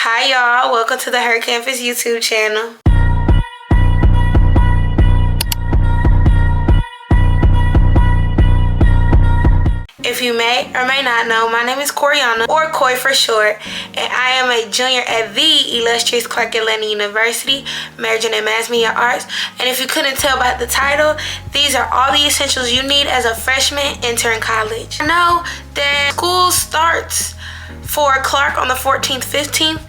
Hi y'all, welcome to the Her Campus YouTube channel. If you may or may not know, my name is Coriana, or Koi for short, and I am a junior at the illustrious Clark Atlanta University, majoring in Mass Media Arts. And if you couldn't tell by the title, these are all the essentials you need as a freshman entering college. I know that school starts for Clark on the 14th, 15th,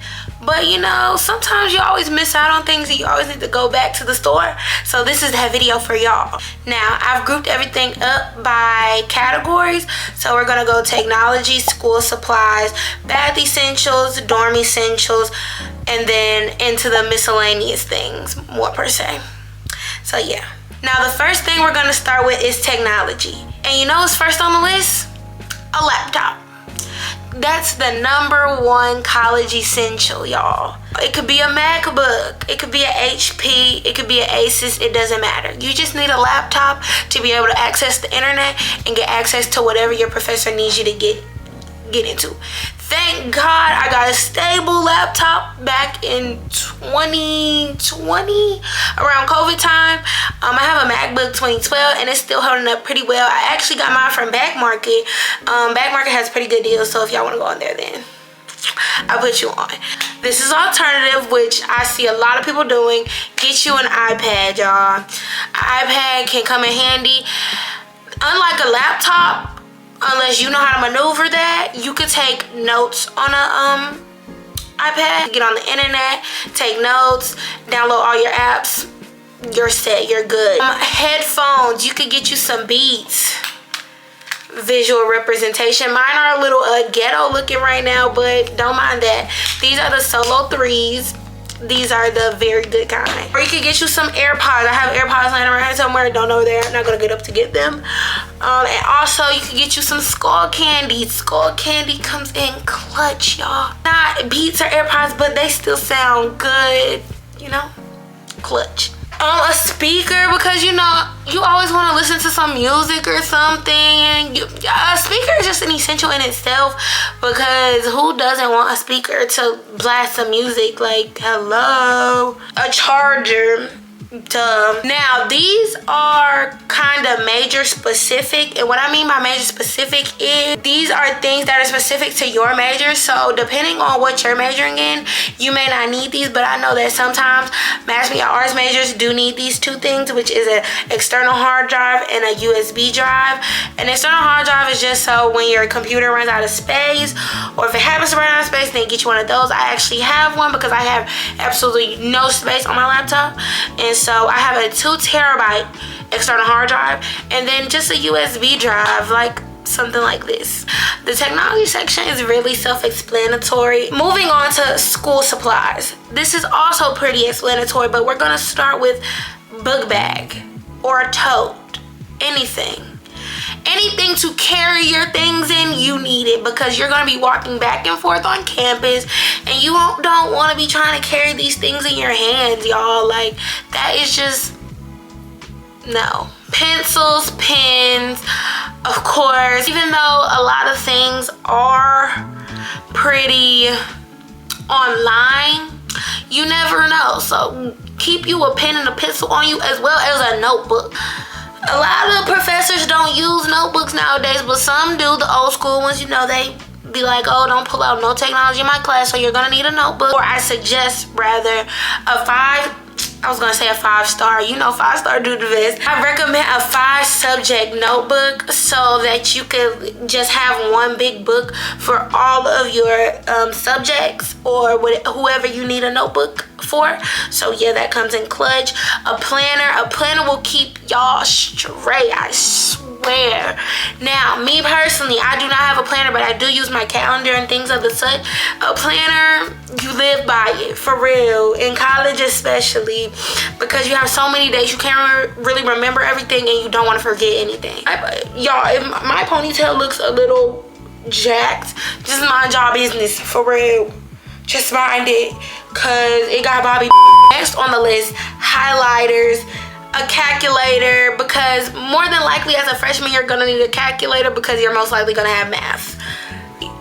but you know, sometimes you always miss out on things and you always need to go back to the store. So this is that video for y'all. Now, I've grouped everything up by categories. So we're gonna go technology, school supplies, bath essentials, dorm essentials, and then into the miscellaneous things, more per se. So yeah. Now the first thing we're gonna start with is technology. And you know what's first on the list? A laptop. That's the #1 college essential, y'all. It could be a MacBook, it could be an HP, it could be an Asus, it doesn't matter. You just need a laptop to be able to access the internet and get access to whatever your professor needs you to get into. Thank God I got a stable laptop back in 2020, around COVID time. I have a MacBook 2012 and it's still holding up pretty well. I actually got mine from Back Market. Back Market has pretty good deals, so if y'all want to go on there, then I'll put you on. This is alternative, which I see a lot of people doing. Get you an iPad, y'all. An iPad can come in handy. Unlike a laptop, unless you know how to maneuver that, you could take notes on a iPad, get on the internet, take notes, download all your apps. You're set, you're good. Headphones, you could get you some Beats visual representation. Mine are a little ghetto looking right now, but don't mind that. These are the Solo 3s. These are the very good kind. Or you could get you some AirPods. I have AirPods laying around somewhere. Don't know there. I'm not gonna get up to get them. And also you could get you some Skull Candy. Skull Candy comes in clutch, y'all. Not Beats or AirPods, but they still sound good. You know, clutch. A speaker, because you know you always want to listen to some music or something. A speaker is just an essential in itself, because who doesn't want a speaker to blast some music? Like, hello. A charger. Duh. Now these are kind of major specific, and what I mean by major specific is these are things that are specific to your major. So depending on what you're majoring in, you may not need these, but I know that sometimes mass media arts majors do need these two things, which is an external hard drive and a USB drive. An external hard drive is just so when your computer runs out of space, or if it happens to run out of space, then get you one of those. I actually have one because I have absolutely no space on my laptop, and so I have a 2 terabyte external hard drive, and then just a USB drive, like something like this. The technology section is really self-explanatory. Moving on to school supplies. This is also pretty explanatory, but we're gonna start with book bag or a tote. Anything to carry your things in, you need it, because you're going to be walking back and forth on campus and you don't want to be trying to carry these things in your hands, y'all. Like, that is just no. Pencils, pens, of course. Even though a lot of things are pretty online, you never know, so keep you a pen and a pencil on you, as well as a notebook. A lot of professors don't use notebooks nowadays, but some do. The old school ones, you know, they be like, oh, don't pull out no technology in my class, so you're gonna need a notebook. Or I suggest rather a 5-star, you know, 5-star do the best. I recommend a 5-subject notebook, so that you could just have one big book for all of your subjects, or whoever you need a notebook for. So yeah, that comes in clutch. A planner will keep y'all straight, I swear. Now, me personally, I do not have a planner, but I do use my calendar and things of the such. A planner, you live by it, for real, in college especially, because you have so many days you can't really remember everything and you don't want to forget anything. Y'all, if my ponytail looks a little jacked, just mind y'all business, for real. Just mind it, because it got Bobby. Next on the list, highlighters, a calculator, because more than likely as a freshman you're gonna need a calculator, because you're most likely gonna have math,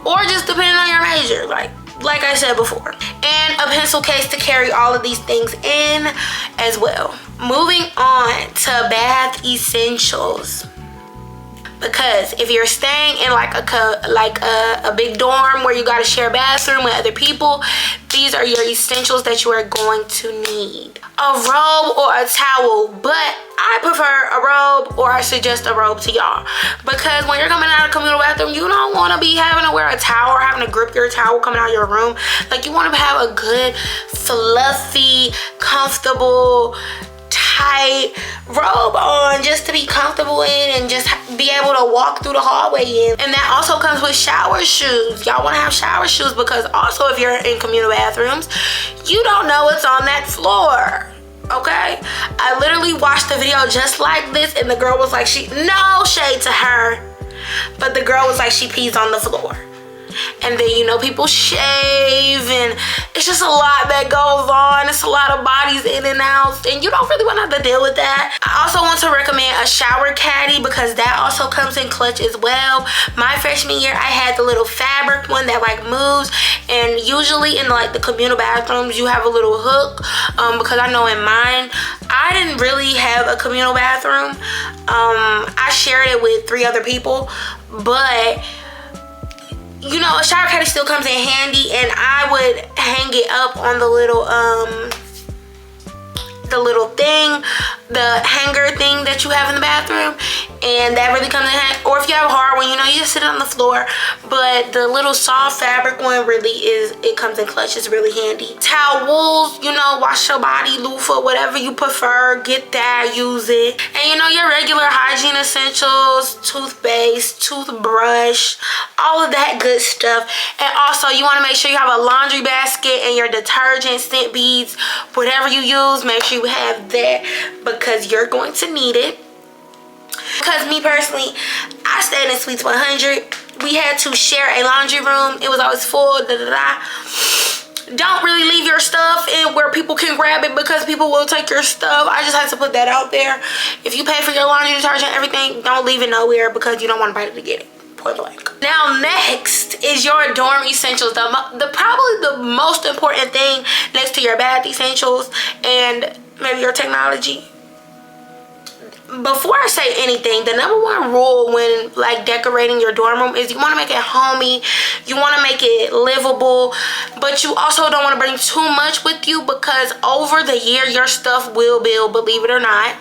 or just depending on your major. Like, like I said before, and a pencil case to carry all of these things in as well. Moving on to bath essentials. Because if you're staying in like a big dorm where you gotta share a bathroom with other people, these are your essentials that you are going to need. A robe or a towel, but I prefer a robe, or I suggest a robe to y'all. Because when you're coming out of a communal bathroom, you don't wanna be having to wear a towel or having to grip your towel coming out of your room. Like, you wanna have a good, fluffy, comfortable, tight robe on just to be comfortable in and just be able to walk through the hallway in. And that also comes with shower shoes. Y'all want to have shower shoes, because also if you're in communal bathrooms, you don't know what's on that floor. Okay, I literally watched the video just like this, and the girl was like, no shade to her, but the girl was like, she pees on the floor. And then, you know, people shave, and it's just a lot that goes on. It's a lot of bodies in and out, and you don't really want to have to deal with that. I also want to recommend a shower caddy, because that also comes in clutch as well. My freshman year, I had the little fabric one that like moves, and usually in like the communal bathrooms, you have a little hook, because I know in mine, I didn't really have a communal bathroom. I shared it with 3 other people, but you know, a shower caddy still comes in handy, and I would hang it up on the little thing, the hanger thing that you have in the bathroom, and that really comes in handy. Or if you have a hard one, you know, you just sit it on the floor, but the little soft fabric one really it comes in clutch. It's really handy. Towels, you know, wash your body, loofah, whatever you prefer, get that, use it. And you know, your regular hygiene essentials, toothpaste, toothbrush, all of that good stuff. And also, you want to make sure you have a laundry basket and your detergent, scent beads, whatever you use, make sure you have that, because you're going to need it. Because me personally, I stayed in Suites 100. We had to share a laundry room. It was always full. Don't really leave your stuff in where people can grab it, because people will take your stuff. I just had to put that out there. If you pay for your laundry detergent, everything, don't leave it nowhere, because you don't want anybody to get it. Point blank. Now next is your dorm essentials. Probably the most important thing next to your bath essentials and maybe your technology. Before I say anything, the #1 rule when like decorating your dorm room is you want to make it homey, you want to make it livable, but you also don't want to bring too much with you, because over the year your stuff will build, believe it or not.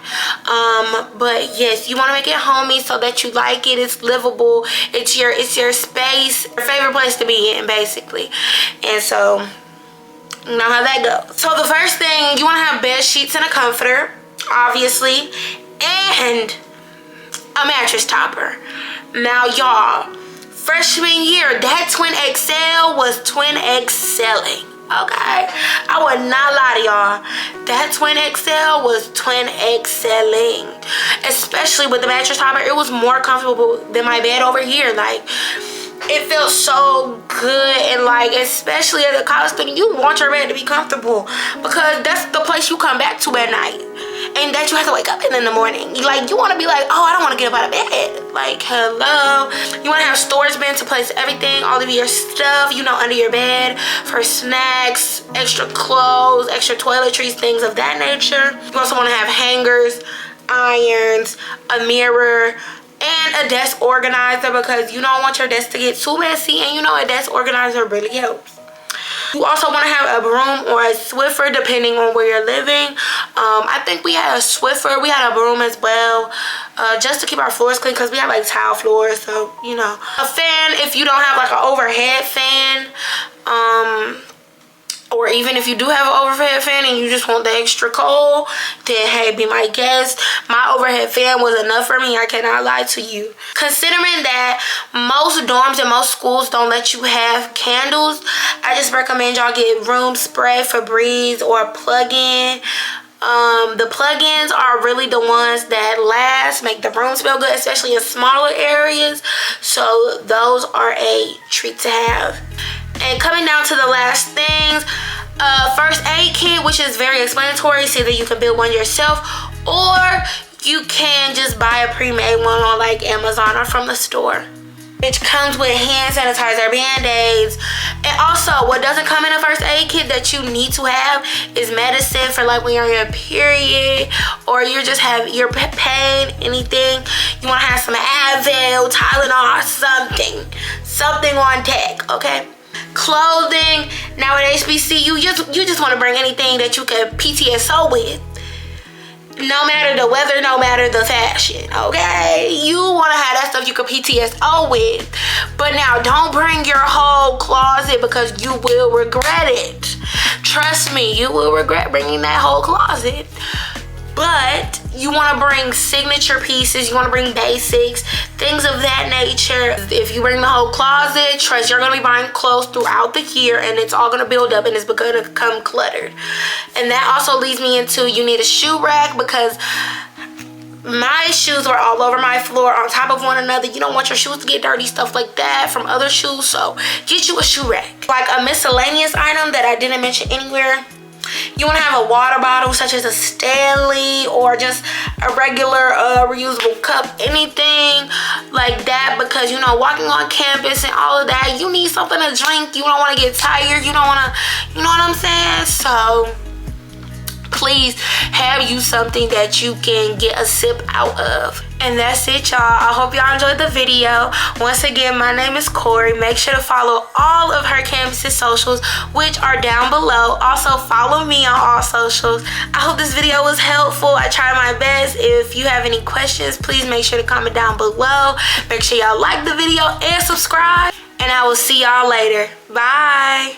But yes, you want to make it homey so that you like it, it's livable, it's your space, your favorite place to be in, basically. And so you know how that goes. So the first thing, you want to have bed sheets and a comforter, obviously, and a mattress topper. Now y'all, freshman year, that twin XL was twin excelling. Okay, I would not lie to y'all, that twin XL was twin excelling, especially with the mattress topper. It was more comfortable than my bed over here. Like, it felt so good, and like, especially as a college student, you want your bed to be comfortable, because that's the place you come back to at night, and that you have to wake up in the morning. Like, you want to be like, oh, I don't want to get up out of bed. Like, hello. You want to have storage bin to place everything, all of your stuff, you know, under your bed, for snacks, extra clothes, extra toiletries, things of that nature. You also want to have hangers, irons, a mirror, and a desk organizer, because you don't want your desk to get too messy, and you know, a desk organizer really helps. You also want to have a broom or a Swiffer, depending on where you're living. I think we had a Swiffer. We had a broom as well, just to keep our floors clean, because we have like tile floors, so you know. A fan, if you don't have like an overhead fan, or even if you do have an overhead fan and you just want the extra cold, then hey, be my guest. My overhead fan was enough for me, I cannot lie to you. Considering that most dorms and most schools don't let you have candles, I just recommend y'all get room spray, Febreze, or plug-in. The plug-ins are really the ones that last, make the room smell good, especially in smaller areas. So those are a treat to have. And coming down to the last things, first aid kit, which is very explanatory. So that you can build one yourself, or you can just buy a pre-made one on like Amazon or from the store. Which comes with hand sanitizer, band-aids, and also what doesn't come in a first aid kit that you need to have is medicine for like when you're on your period or you just have your pain, anything. You want to have some Advil, Tylenol, something on deck, okay? Clothing. Now at HBCU, you just want to bring anything that you can PTSO with. No matter the weather, no matter the fashion, okay? You want to have that stuff you can PTSO with. But now, don't bring your whole closet because you will regret it. Trust me, you will regret bringing that whole closet. But you want to bring signature pieces, you want to bring basics, things of that nature. If you bring the whole closet, trust you're going to be buying clothes throughout the year and it's all going to build up and it's going to become cluttered. And that also leads me into you need a shoe rack because my shoes were all over my floor on top of one another. You don't want your shoes to get dirty, stuff like that from other shoes. So get you a shoe rack. Like a miscellaneous item that I didn't mention anywhere. You want to have a water bottle such as a Stanley or just a regular reusable cup, anything like that, because you know walking on campus and all of that, you need something to drink. You don't want to get tired. You don't want to, you know what I'm saying? So please have you something that you can get a sip out of. And that's it, y'all. I hope y'all enjoyed the video. Once again, my name is Cori. Make sure to follow all of her campus's socials, which are down below. Also, follow me on all socials. I hope this video was helpful. I tried my best. If you have any questions, please make sure to comment down below. Make sure y'all like the video and subscribe. And I will see y'all later. Bye.